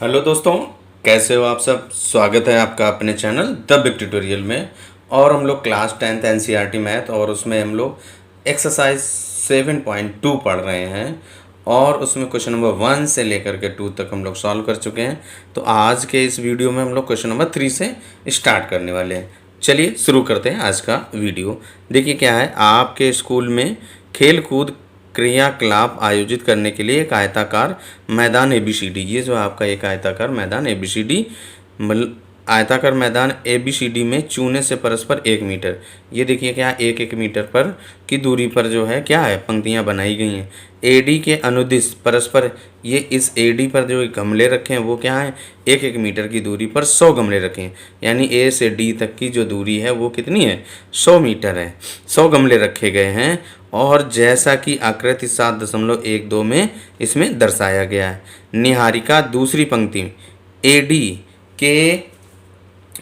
Hello दोस्तों, कैसे हो आप सब। स्वागत है आपका अपने चैनल द बिग ट्यूटोरियल में। और हम लोग क्लास 10th एनसीईआरटी मैथ और उसमें हम लोग एक्सरसाइज 7.2 पढ़ रहे हैं और उसमें क्वेश्चन नंबर 1 से लेकर के 2 तक हम लोग सॉल्व कर चुके हैं। तो आज के इस वीडियो में हम लोग क्वेश्चन नंबर 3 से स्टार्ट करने वाले हैं। चलिए शुरू करते हैं आज का वीडियो। देखिए क्या है, आपके स्कूल में खेल कूद क्रियाकलाप आयोजित करने के लिए एक आयताकार मैदान ABCD, ये जो आपका एक आयताकार मैदान ABCD आयताकार मैदान ABCD में चूने से परस्पर 1 मीटर, ये देखिए क्या 1-1 मीटर पर की दूरी पर जो है क्या है पंक्तियां बनाई गई हैं। AD के अनुदिश परस्पर, ये इस AD पर जो गमले रखे हैं वो क्या है 1-1 मीटर की दूरी पर 100 गमले रखे हैं, यानी A से D तक की जो दूरी है वो कितनी है 100 मीटर है। 100 गमले रखे गए हैं और जैसा कि आकृति 7.12 में इसमें दर्शाया गया है। निहारिका दूसरी पंक्ति में AD के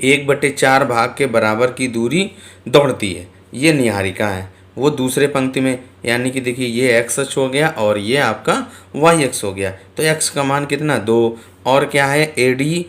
1/4 भाग के बराबर की दूरी दौड़ती है, ये निहारिका है। वो दूसरे पंक्ति में, यानी कि देखिए ये x अक्ष हो गया और ये आपका y अक्ष हो गया। तो x का मान कितना 2 और क्या है AD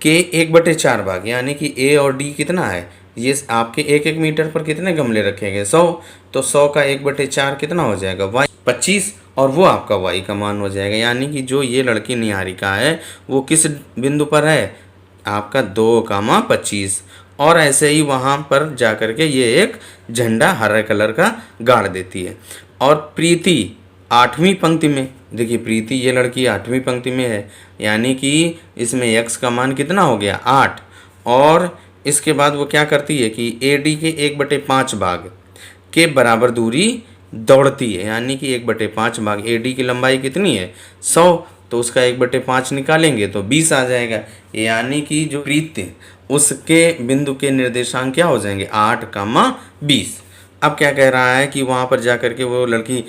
के 1/4 भाग, यानी कि A और D कितना है, ये आपके 1-1 मीटर पर कितने गमले रखे गए 100, तो 100 का 1/4 कितना हो जाएगा y 25 और वो आपका y का मान हो जाएगा। यानी कि जो ये लड़की निहारिका है वो किस बिंदु पर है आपका 2,25 और ऐसे ही वहाँ पर जाकर के ये एक झंडा हरे कलर का गाड़ देती है। और प्रीति 8वीं पंक्ति में, देखिए प्रीति ये लड़की 8वीं पंक्ति में है, यानी कि इसमें x का मान कितना हो गया 8 और इसके बाद वो क्या करती है कि AD के 1/5 भाग के बराबर दूरी दौड़ती है, यानी कि 1/5 भाग AD की लंबाई कितनी है 100, तो उसका 1/5 निकालेंगे तो 20 आ जाएगा। यानी कि जो प्रीति उसके बिंदु के निर्देशांक क्या हो जाएंगे 8,20। अब क्या कह रहा है कि वहाँ पर जाकर के वो लड़की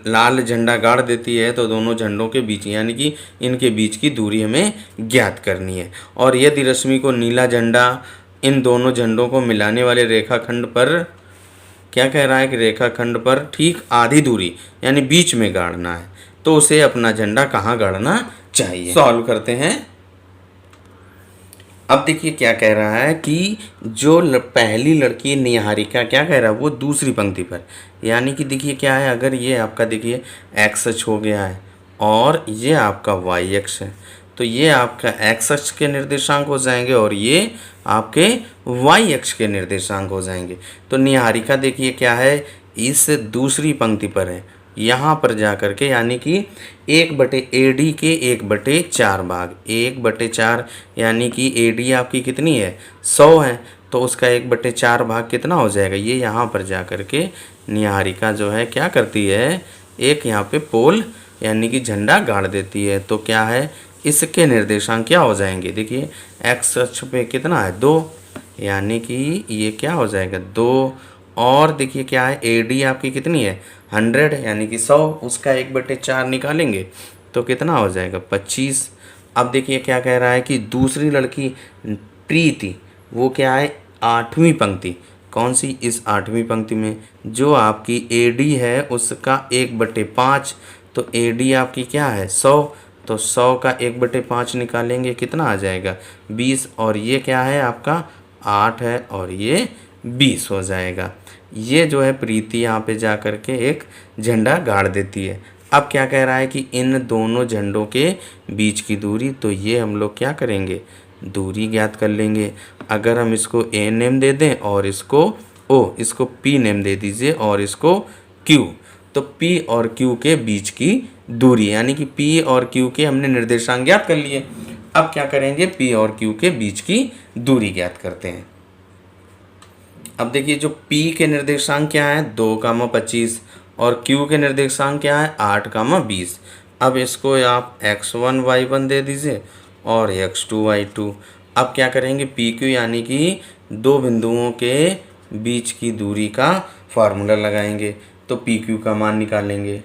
लाल झंडा गाड़ देती है, तो दोनों झंडों के बीच यानी कि इनके बीच की दूरी हमें ज्ञात करनी है। और यदि रश्मि को नीला झंडा इन दोनों झंडों को मिलाने वाले रेखाखंड पर, क्या कह रहा है कि रेखाखंड पर ठीक आधी दूरी यानी बीच में गाड़ना है, तो उसे अपना झंडा कहाँ गाड़ना चाहिए। सॉल्व करते हैं। अब देखिए क्या कह रहा है कि जो पहली लड़की निहारिका क्या कह रहा है वो दूसरी पंक्ति पर, यानी कि देखिए क्या है, अगर ये आपका देखिए x अक्ष हो गया है और ये आपका y अक्ष है, तो ये आपका x अक्ष के निर्देशांक हो जाएंगे और ये आपके y अक्ष के निर्देशांक हो जाएंगे। तो निहारिका देखिए क्या है इस दूसरी पंक्ति पर है, यहाँ पर जा कर के, यानी कि 1/AD के 1/4 भाग 1/4, यानी कि AD आपकी कितनी है 100 है, तो उसका 1/4 भाग कितना हो जाएगा, ये यहाँ पर जा कर के निहारिका जो है क्या करती है एक यहाँ पे पोल यानी कि झंडा गाड़ देती है। तो क्या है इसके निर्देशांक क्या हो जाएंगे, देखिए x अक्ष पे कितना है 2, यानी कि ये क्या हो जाएगा 2 और देखिए क्या है AD आपकी कितनी है 100, यानी कि 100, उसका 1/4 निकालेंगे तो कितना हो जाएगा 25। अब देखिए क्या कह रहा है कि दूसरी लड़की प्रीति वो क्या है 8वीं पंक्ति, कौन सी इस 8वीं पंक्ति में जो आपकी AD है उसका 1/5, तो AD आपकी क्या है 100, तो 100 का 1/5 निकालेंगे कितना आ जाएगा 20 और ये क्या है आपका 8 है और ये 20 हो जाएगा। ये जो है प्रीति यहाँ पे जा कर के एक झंडा गाड़ देती है। अब क्या कह रहा है कि इन दोनों झंडों के बीच की दूरी, तो ये हम लोग क्या करेंगे दूरी ज्ञात कर लेंगे। अगर हम इसको A नेम दे दें और इसको O, इसको P नेम दे दीजिए और इसको Q, तो P और Q के बीच की दूरी, यानी कि P और Q के हमने निर्देशांक ज्ञात कर लिए। अब क्या करेंगे P और Q के बीच की दूरी ज्ञात करते हैं। अब देखिए जो P के निर्देशांक क्या है 2,25 और Q के निर्देशांक क्या है 8,20। अब इसको आप x1 y1 दे दीजिए और x2 y2। अब क्या करेंगे PQ यानी कि दो बिंदुओं के बीच की दूरी का फार्मूला लगाएंगे, तो PQ का मान निकालेंगे।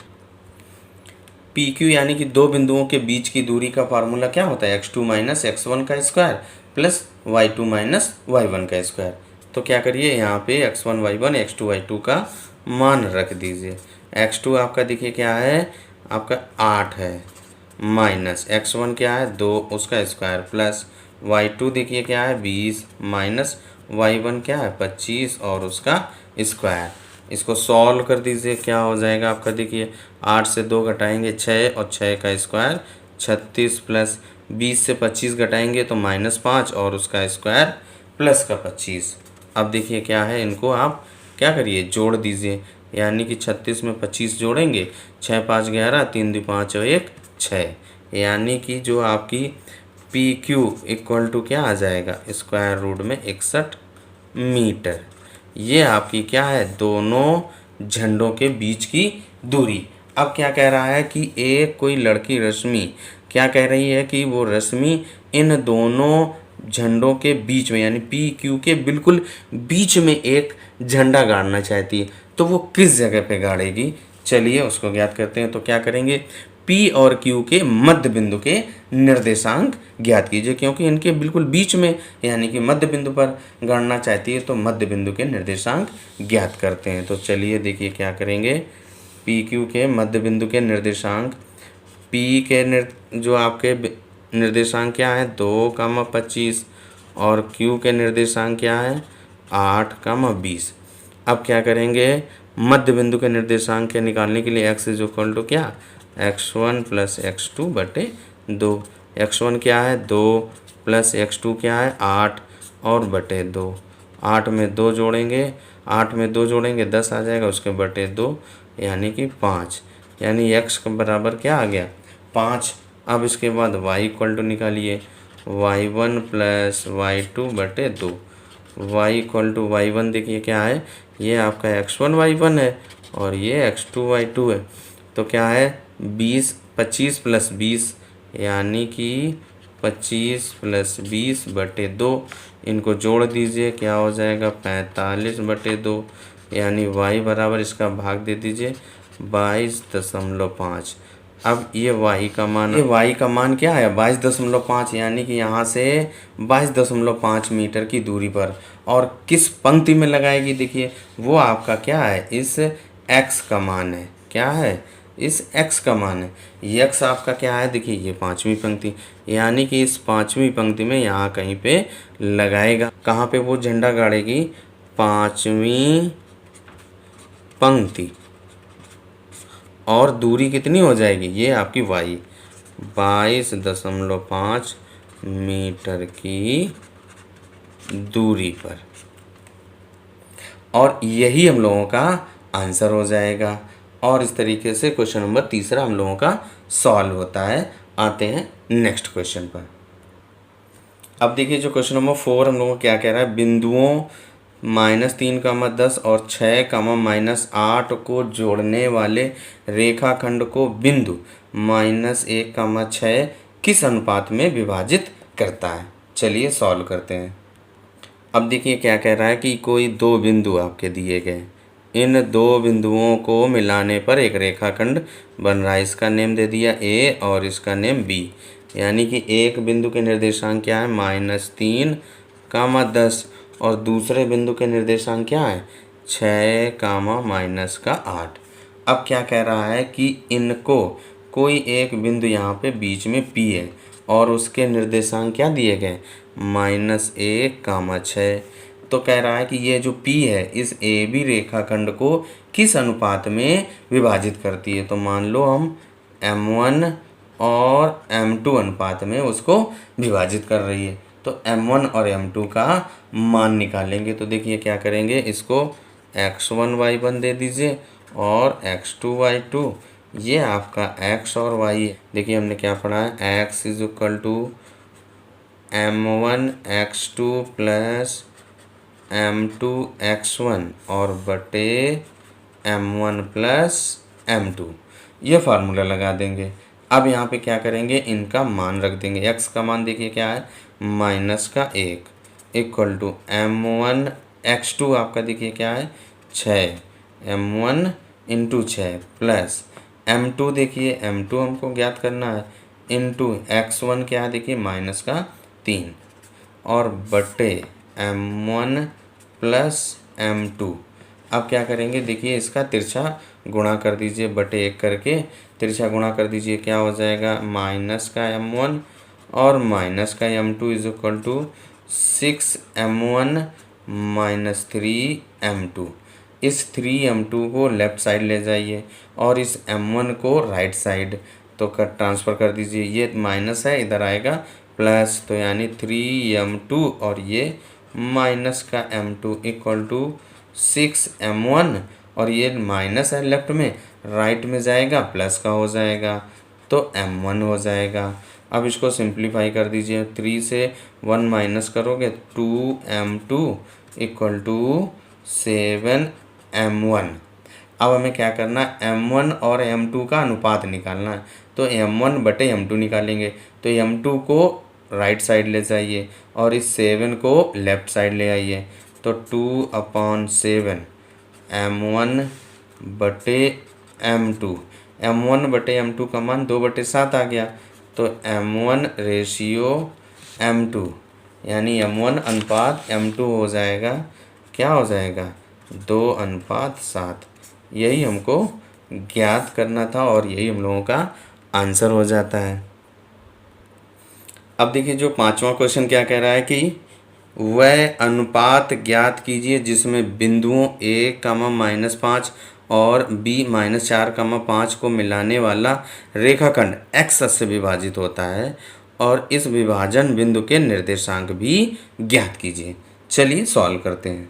PQ यानी कि दो बिंदुओं के बीच की दूरी का फार्मूला क्या होता है x2 - x1 का स्क्वायर प्लस y2 - y1 का स्क्वायर। तो क्या करिए यहाँ पे x1 y1 x2 y2 का मान रख दीजिए। x2 आपका देखिए क्या है आपका 8 है माइनस x1 क्या है 2 उसका स्क्वायर प्लस y2 देखिए क्या है 20 माइनस y1 क्या है 25 और उसका स्क्वायर। इसको सॉल्व कर दीजिए, क्या हो जाएगा आपका देखिए 8 से 2 घटाएंगे 6 और 6 का स्क्वायर 36 प्लस 20 से 25 घटाएंगे तो -5 और उसका स्क्वायर प्लस का 25। अब देखिए क्या है, इनको आप क्या करिए जोड़ दीजिए, यानी कि 36 में 25 जोड़ेंगे 6 5 11 3 2 5 और 1 6, यानी कि जो आपकी पी क्यू इक्वल टू क्या आ जाएगा स्क्वायर रूट में 61 मीटर। ये आपकी क्या है दोनों झंडों के बीच की दूरी। अब क्या कह रहा है कि एक कोई लड़की रश्मि क्या कह रही है कि वो रश्मि इन दोनों झंडों के बीच में यानी पी क्यू के बिल्कुल बीच में एक झंडा गाड़ना चाहती है, तो वो किस जगह पे गाड़ेगी। चलिए उसको ज्ञात करते हैं। तो क्या करेंगे, पी और क्यू के मध्य बिंदु के निर्देशांक ज्ञात कीजिए, क्योंकि इनके बिल्कुल बीच में यानी कि मध्य बिंदु पर गणना चाहती है तो मध्य बिंदु के निर्देशांक ज्ञात करते हैं। तो चलिए देखिए क्या करेंगे, पी क्यू के मध्य बिंदु के निर्देशांक, पी के जो आपके निर्देशांक क्या है 2, 25 और क्यू के निर्देशांक क्या है 8, 20। अब क्या करेंगे, मध्य बिंदु के निर्देशांक के निकालने के लिए x इज इक्वल टू क्या x1 प्लस x2 बटे 2। x1 क्या है 2 प्लस x2 क्या है 8 और बटे 2। 8 में 2 जोड़ेंगे 8 में 2 जोड़ेंगे 10 आ जाएगा, उसके बटे 2 यानी कि 5, यानी x के बराबर क्या आ गया 5। अब इसके बाद y इक्वल टू निकालिए, y1 प्लस y2 बटे 2। y इक्वल टू y1 देखिए क्या है, ये आपका x1 y1 है और ये x2 y2 है। तो क्या है 25 प्लस 20 यानी कि 25 प्लस 20 बटे 2। इनको जोड़ दीजिए, क्या हो जाएगा 45 बटे 2, यानी y बराबर इसका भाग दे दीजिए 22.5। अब ये y का मान क्या है 22.5, यानी कि यहाँ से 22.5 मीटर की दूरी पर। और किस पंक्ति में लगाएगी देखिए, वो आपका क्या है इस x का मान है, क्या है इस x का मान है। ये x आपका क्या है देखिए ये 5वीं पंक्ति, यानी कि इस 5वीं पंक्ति में यहाँ कहीं पे लगाएगा। कहाँ पे वो झंडा गाड़ेगी 5वीं पंक्ति। और दूरी कितनी हो जाएगी ये आपकी y 22.5 मीटर की दूरी पर। और यही हम लोगों का आंसर हो जाएगा। और इस तरीके से क्वेश्चन नंबर तीसरा हम लोगों का सॉल्व होता है। आते हैं नेक्स्ट क्वेश्चन पर। अब देखिए जो क्वेश्चन नंबर 4 हम लोगों को क्या कह रहा है, बिंदुओं -3, 10 और 6, -8 को जोड़ने वाले रेखाखंड को बिंदु -1, 6 किस अनुपात में विभाजित करता है। चलिए सॉल्व करते हैं। अब देखिए क्या कह रहा है कि कोई दो बिंदु आपके दिए गए, इन दो बिंदुओं को मिलाने पर एक रेखाखंड बन रहा है। इसका नेम दे दिया A और इसका नेम B, यानी कि एक बिंदु के निर्देशांक क्या है -3, 10 और दूसरे बिंदु के निर्देशांक क्या है 6, -8। अब क्या कह रहा है कि इनको कोई एक बिंदु यहाँ पे बीच में P है और उसके निर्देशांक क्या दिए गए -1, 6। तो कह रहा है कि ये जो P है इस AB रेखाखंड को किस अनुपात में विभाजित करती है। तो मान लो हम M1 और M2 अनुपात में उसको विभाजित कर रही है, तो M1 और M2 का मान निकालेंगे। तो देखिए क्या करेंगे, इसको x1 y1 दे दीजिए और x2 y2, ये आपका x और y है। देखिए हमने क्या पढ़ा है, x is equal to M1 x2 plus M2 x1 और बटे M1 प्लस M2, ये फार्मूला लगा देंगे। अब यहाँ पे क्या करेंगे, इनका मान रख देंगे। x का मान देखिए क्या है -1 इक्वल टू M1 x2 आपका देखिए क्या है 6, M1 इंटू 6 प्लस M2 देखिए M2 हमको ज्ञात करना है इंटू x1 क्या है देखिए -3 और बटे M1 प्लस M2। अब क्या करेंगे, देखिए इसका तिरछा गुणा कर दीजिए बटे 1 करके, तिरछा गुणा कर दीजिए, क्या हो जाएगा माइनस का m1 और माइनस का m2 is equal to 6m1 minus 3m2। इस 3m2 को लेफ़्ट साइड ले जाइए और इस m1 को राइट साइड तो कर ट्रांसफ़र कर दीजिए। ये माइनस है, इधर आएगा प्लस, तो यानी 3m2 और ये माइनस का m2 इक्वल टू 6m1 और ये माइनस है लेफ्ट में, राइट में जाएगा प्लस का हो जाएगा तो m1 हो जाएगा। अब इसको सिंप्लीफाई कर दीजिए, 3 से 1 माइनस करोगे 2m2 इक्वल टू 7m1। अब हमें क्या करना है, m1 और m2 का अनुपात निकालना है, तो m1 बटे m2 निकालेंगे, तो m2 को राइट साइड ले जाइए और इस 7 को लेफ़्ट साइड ले आइए, तो 2/7 m1 बटे m2, m1 बटे m2 का मान 2/7 आ गया, तो m1 रेशियो m2 यानी m1 अनुपात m2 हो जाएगा, क्या हो जाएगा 2/7। यही हमको ज्ञात करना था और यही हम लोगों का आंसर हो जाता है। अब देखिए जो 5वां क्वेश्चन क्या कह रहा है कि वह अनुपात ज्ञात कीजिए जिसमें बिंदुओं a, -5 और b -4, 5 को मिलाने वाला रेखाखंड x अक्ष से विभाजित होता है और इस विभाजन बिंदु के निर्देशांक भी ज्ञात कीजिए। चलिए सॉल्व करते हैं।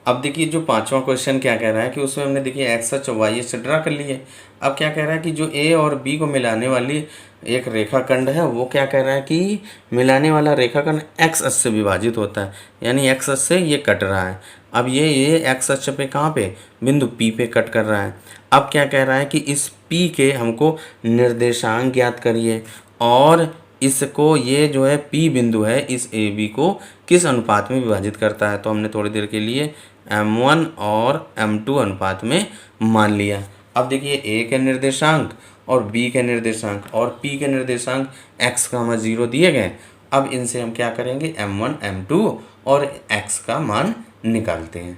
अब देखिए जो 5वां क्वेश्चन क्या कह रहा है कि उसमें हमने देखिए एक्स अक्ष वाई अक्ष ड्रा कर लिए। अब क्या कह रहा है कि जो ए और बी को मिलाने वाली एक रेखाखंड है वो क्या कह रहा है कि मिलाने वाला रेखाखंड एक्स अक्ष से विभाजित होता है, यानी एक्स अक्ष से ये कट रहा है। अब ये एक्स अक्ष पे कहाँ पे, बिंदु पी पे कट कर रहा है। अब क्या कह रहा है कि इस पी के हमको निर्देशांक ज्ञात करिए और इसको, ये जो है पी बिंदु है, इस ए बी को किस अनुपात में विभाजित करता है। तो हमने थोड़ी देर के लिए m1 और m2 अनुपात में मान लिया। अब देखिए ए के निर्देशांक और बी के निर्देशांक और पी के निर्देशांक x, 0 दिए गए। अब इनसे हम क्या करेंगे, m1 m2 और x का मान निकालते हैं।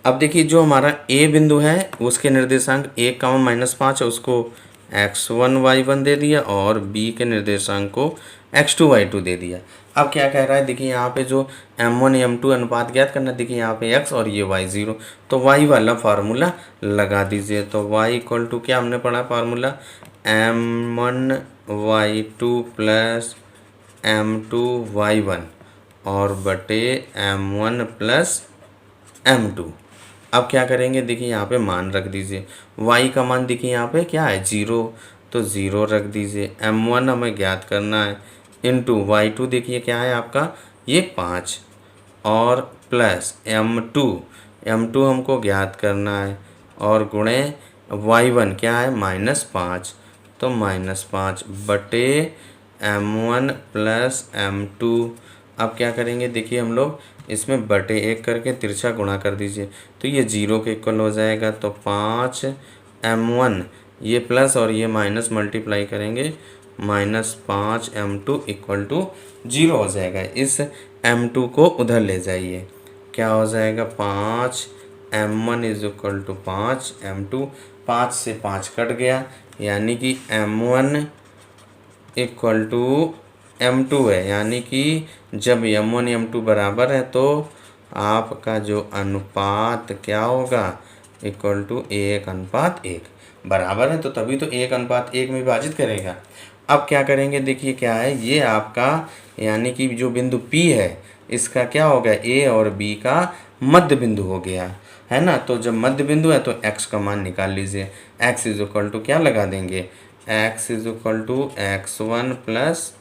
अब देखिए जो हमारा ए बिंदु है उसके निर्देशांक 1, -5 है, उसको x1 y1 दे दिया और b के निर्देशांक को x2 y2 दे दिया। अब क्या कह रहा है, देखिए यहाँ पे जो m1 m2 अनुपात ज्ञात करना, देखिए यहाँ पे x और ये y0, तो y वाला फार्मूला लगा दीजिए। तो y इक्वल टू क्या हमने पढ़ा formula, m1 y2 plus m2 y1 और बटे m1 प्लस m2। अब क्या करेंगे, देखिए यहाँ पे मान रख दीजिए, y का मान देखिए यहाँ पे क्या है 0, तो 0 रख दीजिए। m1 हमें ज्ञात करना है इंटू y2 देखिए क्या है आपका ये 5 और प्लस m2 हमको ज्ञात करना है और गुणे y1 क्या है -5, तो -5 बटे m1 प्लस m2। अब क्या करेंगे, देखिए हम लोग इसमें बटे 1 करके तिरछा गुणा कर दीजिए, तो ये 0 के इक्वल हो जाएगा। तो 5m1 ये प्लस और ये माइनस मल्टीप्लाई करेंगे, -5m2 इक्वल टू 0 हो जाएगा। इस m2 को उधर ले जाइए, क्या हो जाएगा 5m1 is equal to 5m2, 5 से 5 कट गया, यानी कि m1 इक्वल टू m2 है, यानी कि जब m1 m2 बराबर है तो आपका जो अनुपात क्या होगा, इक्वल टू 1:1 बराबर है, तो तभी तो 1:1 में विभाजित करेगा। अब क्या करेंगे, देखिए क्या है ये आपका, यानी कि जो बिंदु P है इसका क्या हो गया, A और B का मध्य बिंदु हो गया है ना। तो जब मध्य बिंदु है तो x का मान निकाल लीजिए, x इज इक्वल टू क्या लगा देंगे, x is equal to x1 plus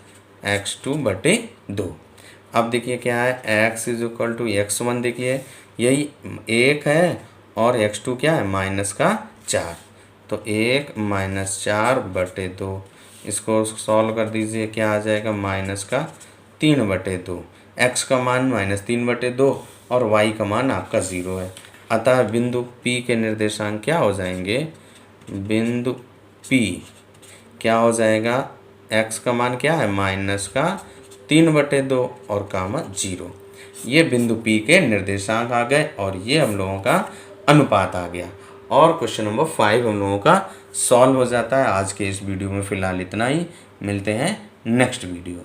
x2 बटे 2। अब देखिए क्या है, x is equal to x1 देखिए यही 1 है और x2 क्या है -4, तो 1 -4 बटे 2। इसको सॉल्व कर दीजिए, क्या आ जाएगा -3 बटे 2। x का मान -3 बटे 2 और y का मान आपका 0 है। अतः बिंदु P के निर्देशांक क्या हो जाएंगे, बिंदु P क्या हो जाएगा, x का मान क्या है -3 बटे 2 और कामा 0। ये बिंदु P के निर्देशांक आ गए और ये हम लोगों का अनुपात आ गया। और क्वेश्चन नंबर 5 हम लोगों का सॉल्व हो जाता है। आज के इस वीडियो में फ़िलहाल इतना ही, मिलते हैं नेक्स्ट वीडियो में।